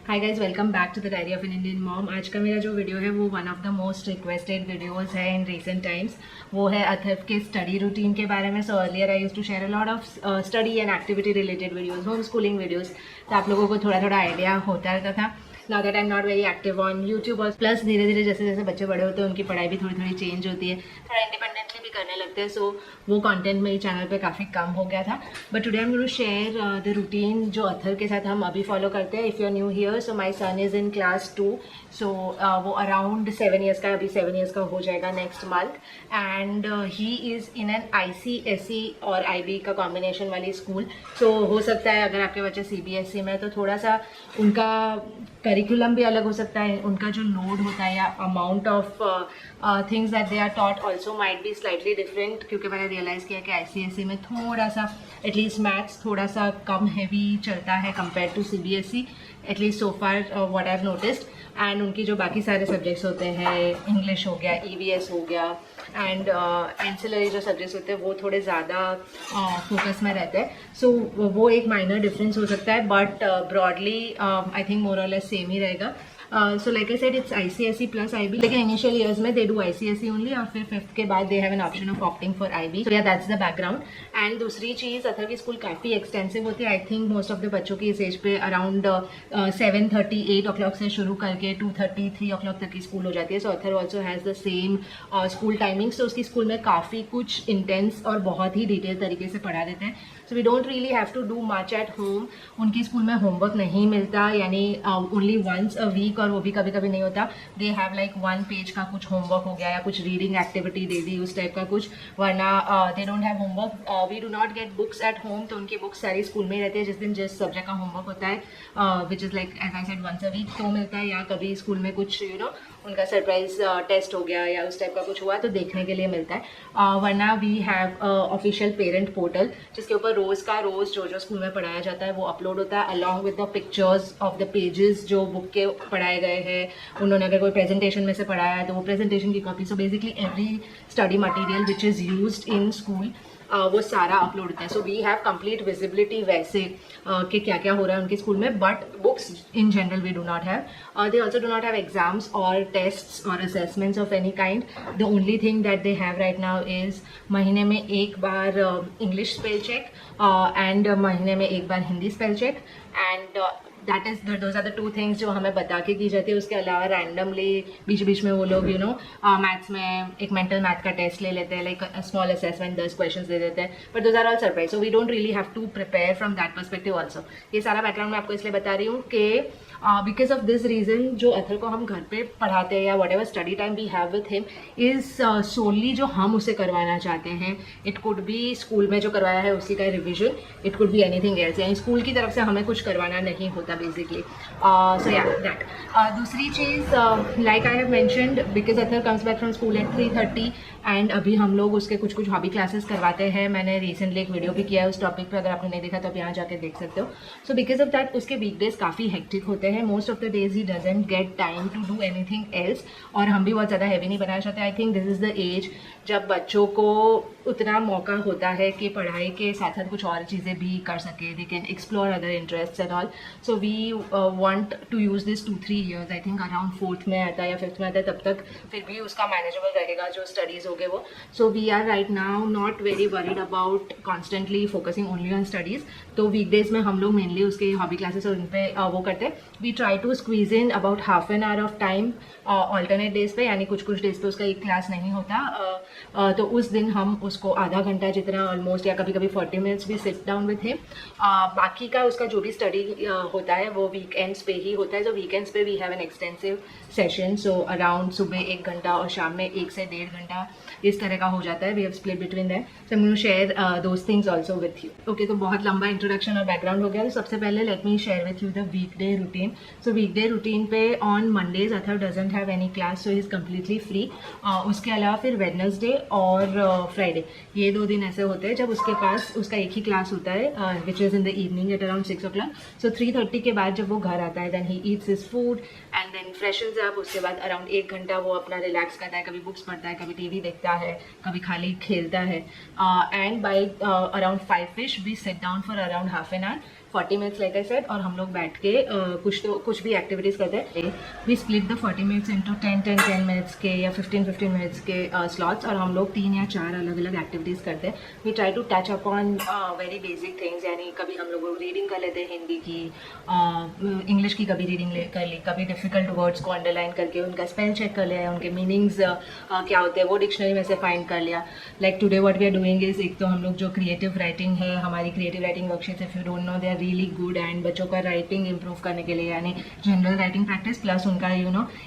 Hi guys, welcome back to the diary of an Indian mom. आज का मेरा जो वीडियो है वो one of the most requested videos है इन रीसेंट टाइम्स। वो है अथर्व के स्टडी रूटीन के बारे में। So earlier I used to share a lot of study and activity related videos, home schooling videos, तो आप लोगों को थोड़ा थोड़ा आइडिया होता रहता था। Now that I am not very active on YouTube, और प्लस धीरे धीरे जैसे जैसे बच्चे बड़े होते हैं उनकी पढ़ाई भी थोड़ी थोड़ी चेंज होती है, थोड़ा इंडिपेंडेंटली भी करने लगते हैं। सो वो कंटेंट मेरे चैनल पे काफ़ी कम हो गया था। But today I am going to share the routine जो अथर के साथ हम अभी फॉलो करते हैं। If you are new here, so my son is in class 2। So वो अराउंड 7 ईयर्स का, अभी 7 ईयर्स का हो जाएगा next month. And he is in an ICSE और IB का कॉम्बिनेशन वाली स्कूल। सो हो सकता है अगर आपके बच्चे CBSE में, तो थोड़ा सा उनका करिकुलम भी अलग हो सकता है, उनका जो लोड होता है या amount of things that they are taught also might be slightly different. क्योंकि मैंने रियलाइज़ किया कि ICSE में थोड़ा सा एटलीस्ट मैथ्स थोड़ा सा कम हैवी चलता है compare to CBSE, at least so far what I have noticed. And उनकी जो बाकी सारे सब्जेक्ट्स होते हैं, इंग्लिश हो गया, EVS हो गया, एंड एंसिलरी जो सब्जेक्ट्स होते हैं वो थोड़े ज़्यादा फोकस में रहते हैं। सो वो एक माइनर डिफरेंस हो सकता है, but broadly I think more और लेस सेम ही रहेगा। सो like I said, it's ICSE plus IB, लेकिन इनिशियल ईयर्स में दे डू ICSE ओनली, और फिर 5th के बाद they have an option of opting for IB। सो या दैट्स द बैकग्राउंड। एंड दूसरी चीज़, अथर की स्कूल काफ़ी एक्सटेंसिव होती है। I think most of the बच्चों की इस एज पे अराउंड 7:30 8 o'clock से शुरू करके 2:30 3 o'clock तक की स्कूल हो जाती है। So other also has the same school timings. तो उसकी स्कूल में काफ़ी कुछ इंटेंस और बहुत ही डिटेल तरीके से पढ़ा देते हैं। So we don't really have to do much at home. उनकी स्कूल में होमवर्क नहीं मिलता, यानी ओनली वंस अ वीक, और वो भी कभी कभी नहीं होता। दे हैव लाइक 1 पेज का कुछ होमवर्क हो गया या कुछ रीडिंग एक्टिविटी दे दी, उस टाइप का कुछ, वरना they don't have homework. We do not get books at home. तो उनकी बुक्स सारी स्कूल में ही रहती है। जिस दिन जिस सब्जेक्ट का होमवर्क होता है, which is like as I said once a week, तो मिलता है, या कभी स्कूल में कुछ उनका सरप्राइज टेस्ट हो गया या उस टाइप का कुछ हुआ तो देखने के लिए मिलता है। वरना we have official parent portal, जिसके ऊपर रोज़ का रोज़ जो जो स्कूल में पढ़ाया जाता है वो अपलोड होता है, along with the pictures of the pages जो बुक के पढ़ाए गए हैं। उन्होंने अगर कोई प्रेजेंटेशन में से पढ़ाया है तो वो प्रेजेंटेशन की copy. So basically every study material which is used in school वो सारा अपलोड होता है। So we have complete visibility वैसे कि क्या क्या हो रहा है उनके स्कूल में, but books in general we do not have. They also do not have exams और टेस्ट्स और assessments of any kind. The only thing that they have right now is महीने में एक बार इंग्लिश स्पेल चेक, एंड महीने में एक बार Hindi spell check, and that is those are the 2 things जो हमें बता के की जाती है। उसके अलावा रैंडमली बीच बीच में वो लोग मैथ्स में एक मेंटल मैथ का टेस्ट ले लेते हैं, लाइक स्मॉल असेसमेंट, 10 क्वेश्चंस दे देते हैं, but those are all surprise. So we don't really have to prepare from that perspective also. ये सारा बैकग्राउंड मैं आपको इसलिए बता रही हूँ कि बिकॉज ऑफ दिस रीजन जो अथर को हम घर पे पढ़ाते हैं या whatever study time we have with him is solely जो हम उसे करवाना चाहते हैं। इट कुड बी स्कूल में जो करवाया है उसी का revision, it could be anything else, यानी स्कूल की तरफ से हमें कुछ करवाना नहीं होता बेसिकली। So yeah that. दूसरी चीज़, like I have mentioned, because Athar comes back from school at 3:30, and अभी हम लोग उसके कुछ कुछ हॉबी क्लासेस करवाते हैं। मैंने रिसेंटली एक वीडियो भी किया है उस टॉपिक पे, अगर आपने नहीं देखा तो आप यहाँ जाके देख सकते हो। सो बिकॉज ऑफ दैट उसके वीकडेज काफ़ी हेक्टिक होते हैं। Most of the days he doesn't get time to do anything else, और हम भी बहुत ज़्यादा हैवी नहीं बनाना चाहते। I think this is the age जब बच्चों को उतना मौका होता है कि पढ़ाई के साथ साथ कुछ और चीज़ें भी कर सके, they can explore other interest and all. So we want to use this 2-3 years, I think around 4th में आता है या 5th में आता है, तब तक फिर भी उसका मैनेजेबल रहेगा जो स्टडीज़ हो गए वो। So we are right now not very worried about constantly focusing only on studies. तो वीकडेज में हम लोग मेनली उसके हॉबी क्लासेस और उन पर वो करते हैं। We try to squeeze in about half an hour of time alternate days पे, यानी कुछ कुछ डेज पे उसका एक क्लास नहीं होता, तो उस दिन हम उसको आधा घंटा जितना ऑलमोस्ट, या कभी कभी 40 मिनट्स भी सिट डाउन विथ हिम। बाकी का उसका जो भी स्टडी होता है वो वीकेंड्स पे ही होता है। तो वीकेंड्स पे we have an extensive session. So around सुबह 1 घंटा और शाम में 1 से 1.5 घंटा इस तरह का हो जाता है। We have split between that. So I am going to share those things also with you. Okay, तो बहुत लंबा इंट्रोडक्शन और बैकग्राउंड हो गया। तो सबसे पहले let me share with you the weekday routine. So weekday routine पे on Mondays Athar doesn't have any class, so he is completely free. उसके अलावा फिर वेडनेसडे और फ्राइडे, ये 2 दिन ऐसे होते हैं जब उसके पास उसका एक ही क्लास होता है, which is in the evening at around 6 o'clock। So 3:30 के बाद जब वो घर आता है, then he eats his food and then freshens up. उसके बाद अराउंड 1 घंटा वो अपना रिलैक्स करता है, कभी बुक्स पढ़ता है, कभी TV देखता है, कभी खाली खेलता है, and by around 5ish we sit down for around half an hour 40 minutes like I said, और हम लोग बैठ के कुछ भी एक्टिविटीज़ करते हैं. We split the 40 minutes into 10 minutes के या 15 मिनट्स के स्लॉट्स, और हम लोग 3 या 4 अलग अलग एक्टिविटीज़ करते हैं. We try to touch upon very basic things, यानी कभी हम लोग रीडिंग कर लेते हैं हिंदी की, इंग्लिश की कभी रीडिंग कर ली, कभी डिफ़िकल्ट वर्ड्स को अंडरलाइन करके उनका स्पेल चेक कर लिया, उनके मीनिंग्स क्या होते हैं वो डिक्शनरी में से फाइंड कर लिया. Like today what we are doing is, एक तो हम लोग जो क्रिएटिव राइटिंग है, हमारी creative writing worksheets, if you don't know they are really good, and बच्चों का राइटिंग इंप्रूव करने के लिए, यानी जनरल राइटिंग प्रैक्टिस प्लस उनका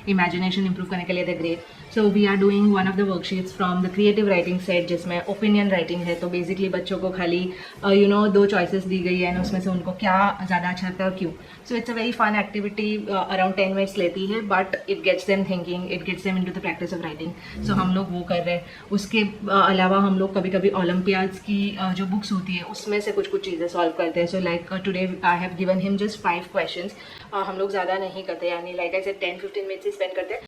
इमेजिनेशन इंप्रूव करने के लिए the great. So we are doing one of the worksheets from the creative writing set, जिसमें ओपिनियन राइटिंग है. तो बेसिकली बच्चों को खाली 2 चॉइसेस दी गई है, उसमें से उनको क्या ज़्यादा अच्छा लगता है और क्यों. So it's a very fun activity, around 10 minutes लेती है, but it gets them thinking, it gets them into the practice of writing. So हम लोग वो कर रहे हैं. उसके अलावा हम लोग कभी कभी ओलंपियाड्स की जो बुक्स होती है उसमें से कुछ चीज़ें सॉल्व करते हैं. So like today I have given him just 5 questions. हम लोग ज़्यादा नहीं करते, यानी like I said 10-15 minutes he spend करते हैं.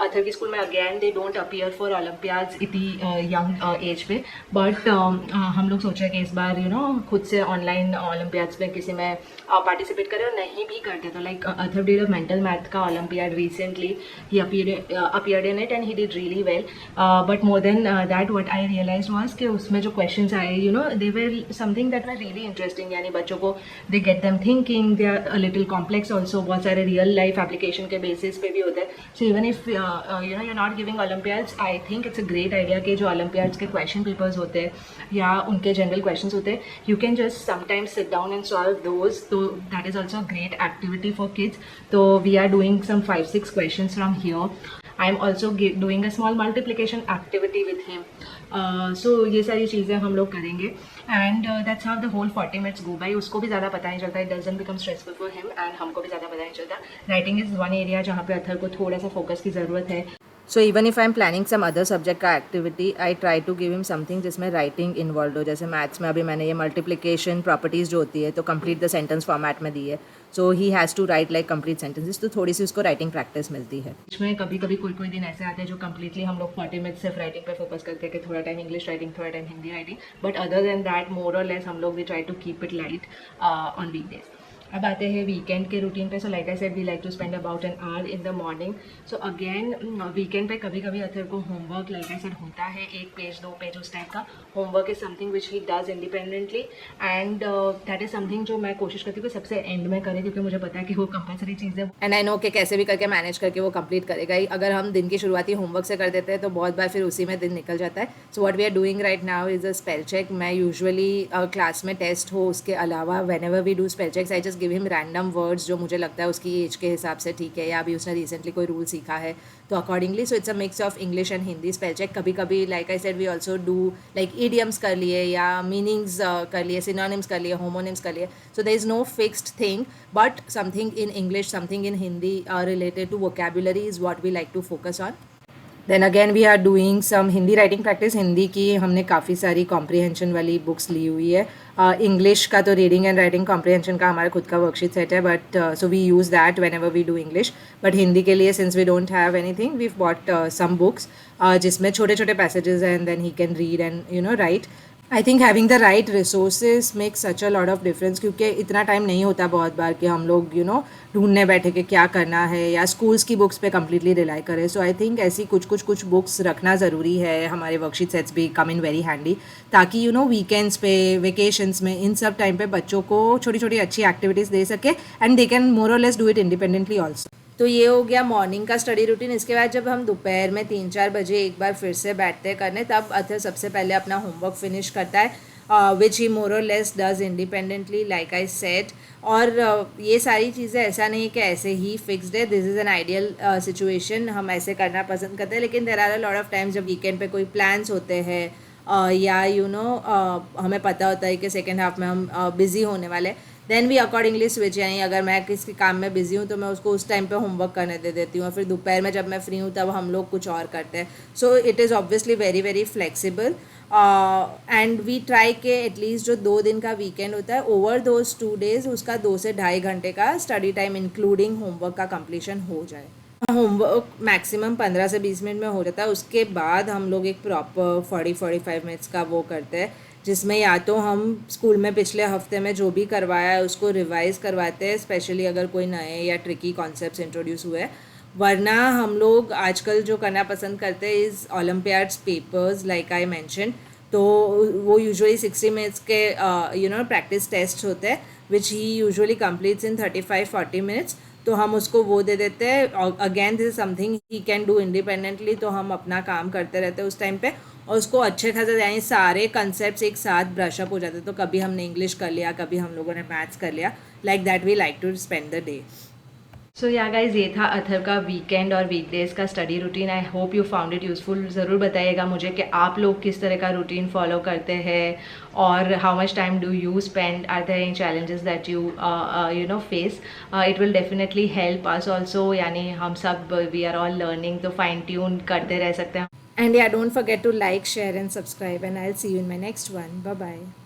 अथर की स्कूल में again they don't appear for Olympiads इतनी यंग एज पे, बट हम लोग सोच रहे हैं कि इस बार खुद से ऑनलाइन ओलंपियाड्स में किसी में पार्टिसिपेट करें, और नहीं भी करते तो like Athar did a mental math का olympiad recently. He appeared in it and he did really well, but more than that what I realised was कि उसमें जो क्वेश्चंस आए they were something that were really interesting, यानी बच्चों को they get them thinking, they are a little complex also. बहुत सारे real life application के बेसिस पे भी होते हैं. So even if you are not giving olympiads, I think it's a great idea कि जो ओलंपियाड्स के क्वेश्चन पेपर्स होते हैं या उनके जनरल क्वेश्चंस होते हैं, you can just sometimes sit down and solve those. तो that is also a great activity for kids. तो we are doing some 5-6 questions from here. I am also doing a small multiplication activity with him. So ये सारी चीज़ें हम लोग करेंगे, and that's how the whole 40 minutes go by. उसको भी ज़्यादा पता नहीं चलता, it doesn't become stressful for him, and हमको भी ज़्यादा पता नहीं चलता. राइटिंग इज़ वन एरिया जहाँ पे अथर को थोड़ा सा फोकस की ज़रूरत है. So even if I am planning some other subject का activity, I try to give him something जिसमें राइटिंग इन्वॉल्व हो. जैसे मैथ्स में अभी मैंने ये मल्टीप्लिकेशन प्रॉपर्टीज़ जो होती है तो कंप्लीट द सेंटेंस फॉर्मेट में दी है. So he has to write like complete sentences, तो थोड़ी सी उसको राइटिंग प्रैक्टिस मिलती है. इसमें कभी कभी कोई दिन ऐसे आते हैं जो कंप्लीटली हम लोग 40 मिनट सिर्फ राइटिंग पे फोकस करते हैं कि थोड़ा टाइम इंग्लिश राइटिंग, थोड़ा time Hindi writing, but other than that more और लेस हम लोग we try to keep it light on weekdays. अब आते हैं वीकेंड के रूटीन पे. So like I said we like to spend about an hour in the morning. So again weekend पे कभी कभी अथर को होमवर्क लाइक आई सेड होता है, 1 पेज 2 पेज उस टाइप का. Homework is something which he does independently, and that is something जो मैं कोशिश करती हूँ कि सबसे एंड में करें, क्योंकि मुझे पता है कि वो कंपलसरी चीज़ है, एंड आई नो कि कैसे भी करके मैनेज करके वो कंप्लीट करेगा ही. अगर हम दिन की शुरुआती होमवर्क से कर देते हैं तो बहुत बार फिर उसी में दिन निकल जाता है. So what we are doing right now is a spell check. मैं यूजुअली क्लास में टेस्ट हो उसके अलावा whenever we do spell checks, I just give him random words जो मुझे लगता है उसकी एज के हिसाब से ठीक है, या अभी उसने रिसेंटली कोई रूल सीखा है तो accordingly. So it's a mix of English and Hindi spell check. कभी कभी like I said we also do like idioms कर लिए, या मीनिंग्स कर लिए, सिनोनिम्स कर लिए, होमोनिम्स कर लिए. So there is no fixed thing, but something in English, something in Hindi related to vocabulary is what we like to focus on. Then again we are doing some Hindi writing practice. Hindi की हमने काफ़ी सारी comprehension वाली books ली हुई है. English का तो reading and writing comprehension का हमारा खुद का वर्कशीट सेट है, but so we use that whenever we do English. But Hindi के लिए since we don't have anything, we bought some books जिसमें छोटे छोटे पैसेजेस हैं, and then he can read and write. I think having the right resources make such a lot of difference, क्योंकि इतना time नहीं होता बहुत बार कि हम लोग ढूंढने बैठे कि क्या करना है, या स्कूल्स की बुक्स पे कम्प्लीटली रिलाई करें. सो आई थिंक ऐसी कुछ बुक्स रखना ज़रूरी है. हमारे वर्कशीट सेट्स भी कम इन वेरी हैंडी, ताकि वीकेंड्स पे, वेकेशंस में, इन सब टाइम पे बच्चों को छोटी छोटी अच्छी एक्टिविटीज़ दे सके, एंड दे कैन मोर और less do it independently also. तो ये हो गया मॉर्निंग का स्टडी रूटीन. इसके बाद जब हम दोपहर में 3-4 बजे एक बार फिर से बैठते हैं करने, तब अथर सबसे पहले अपना होमवर्क फिनिश करता है, विच ही मोर और less does independently like I said. और ये सारी चीज़ें ऐसा नहीं कि ऐसे ही फिक्स्ड है, this is an ideal situation, हम ऐसे करना पसंद करते हैं. लेकिन there are a lot of times जब वीकेंड पे कोई प्लान्स होते हैं, या हमें पता होता है कि सेकेंड हाफ में हम बिज़ी होने वाले, देन वी अकॉर्डिंगली स्विच. यानी अगर मैं किसी काम में बिज़ी हूँ तो मैं उसको उस टाइम पे होमवर्क करने दे देती हूँ, और फिर दोपहर में जब मैं फ्री हूँ तब हम लोग कुछ और करते हैं. So it is obviously very very flexible, and we try के एटलीस्ट जो 2 दिन का वीकेंड होता है, ओवर दोज 2 days उसका 2 से ढाई घंटे का स्टडी टाइम इंक्लूडिंग होमवर्क का कंप्लीशन हो जाए. होमवर्क मैक्सिमम 15 से 20 मिनट में हो जाता है. उसके बाद हम लोग एक प्रॉपर 40-45 मिनट्स का वो करते हैं जिसमें या तो हम स्कूल में पिछले हफ्ते में जो भी करवाया है उसको रिवाइज़ करवाते हैं, स्पेशली अगर कोई नए या ट्रिकी कॉन्सेप्ट्स इंट्रोड्यूस हुए हैं, वरना हम लोग आजकल जो करना पसंद करते हैं is Olympiads papers like I mention. तो वो यूजुअली 60 मिनट्स के प्रैक्टिस टेस्ट होते हैं विच ही यूजुअली कम्प्लीट्स इन 35-40 मिनट्स। तो हम उसको वो दे देते हैं। Again this is something he can do independently, तो हम अपना काम करते रहते हैं उस टाइम पे और उसको अच्छे खासे यानी सारे कंसेप्ट्स एक साथ ब्रशअप हो जाते हैं। तो कभी हमने इंग्लिश कर लिया, कभी हम लोगों ने मैथ्स कर लिया, like that we like to spend the day. So yeah guys, ये था अथर का वीकेंड और वीकडेज का study routine. I hope you found it useful. ज़रूर बताइएगा मुझे कि आप लोग किस तरह का रूटीन फॉलो करते हैं और how much time do you spend, are there any challenges that you face. It will definitely help us also, यानी हम सब वी आर ऑल लर्निंग, तो फाइन ट्यून करते रह सकते हैं। And yeah, don't forget to like, share and subscribe, and I'll see you in my next one. Bye bye.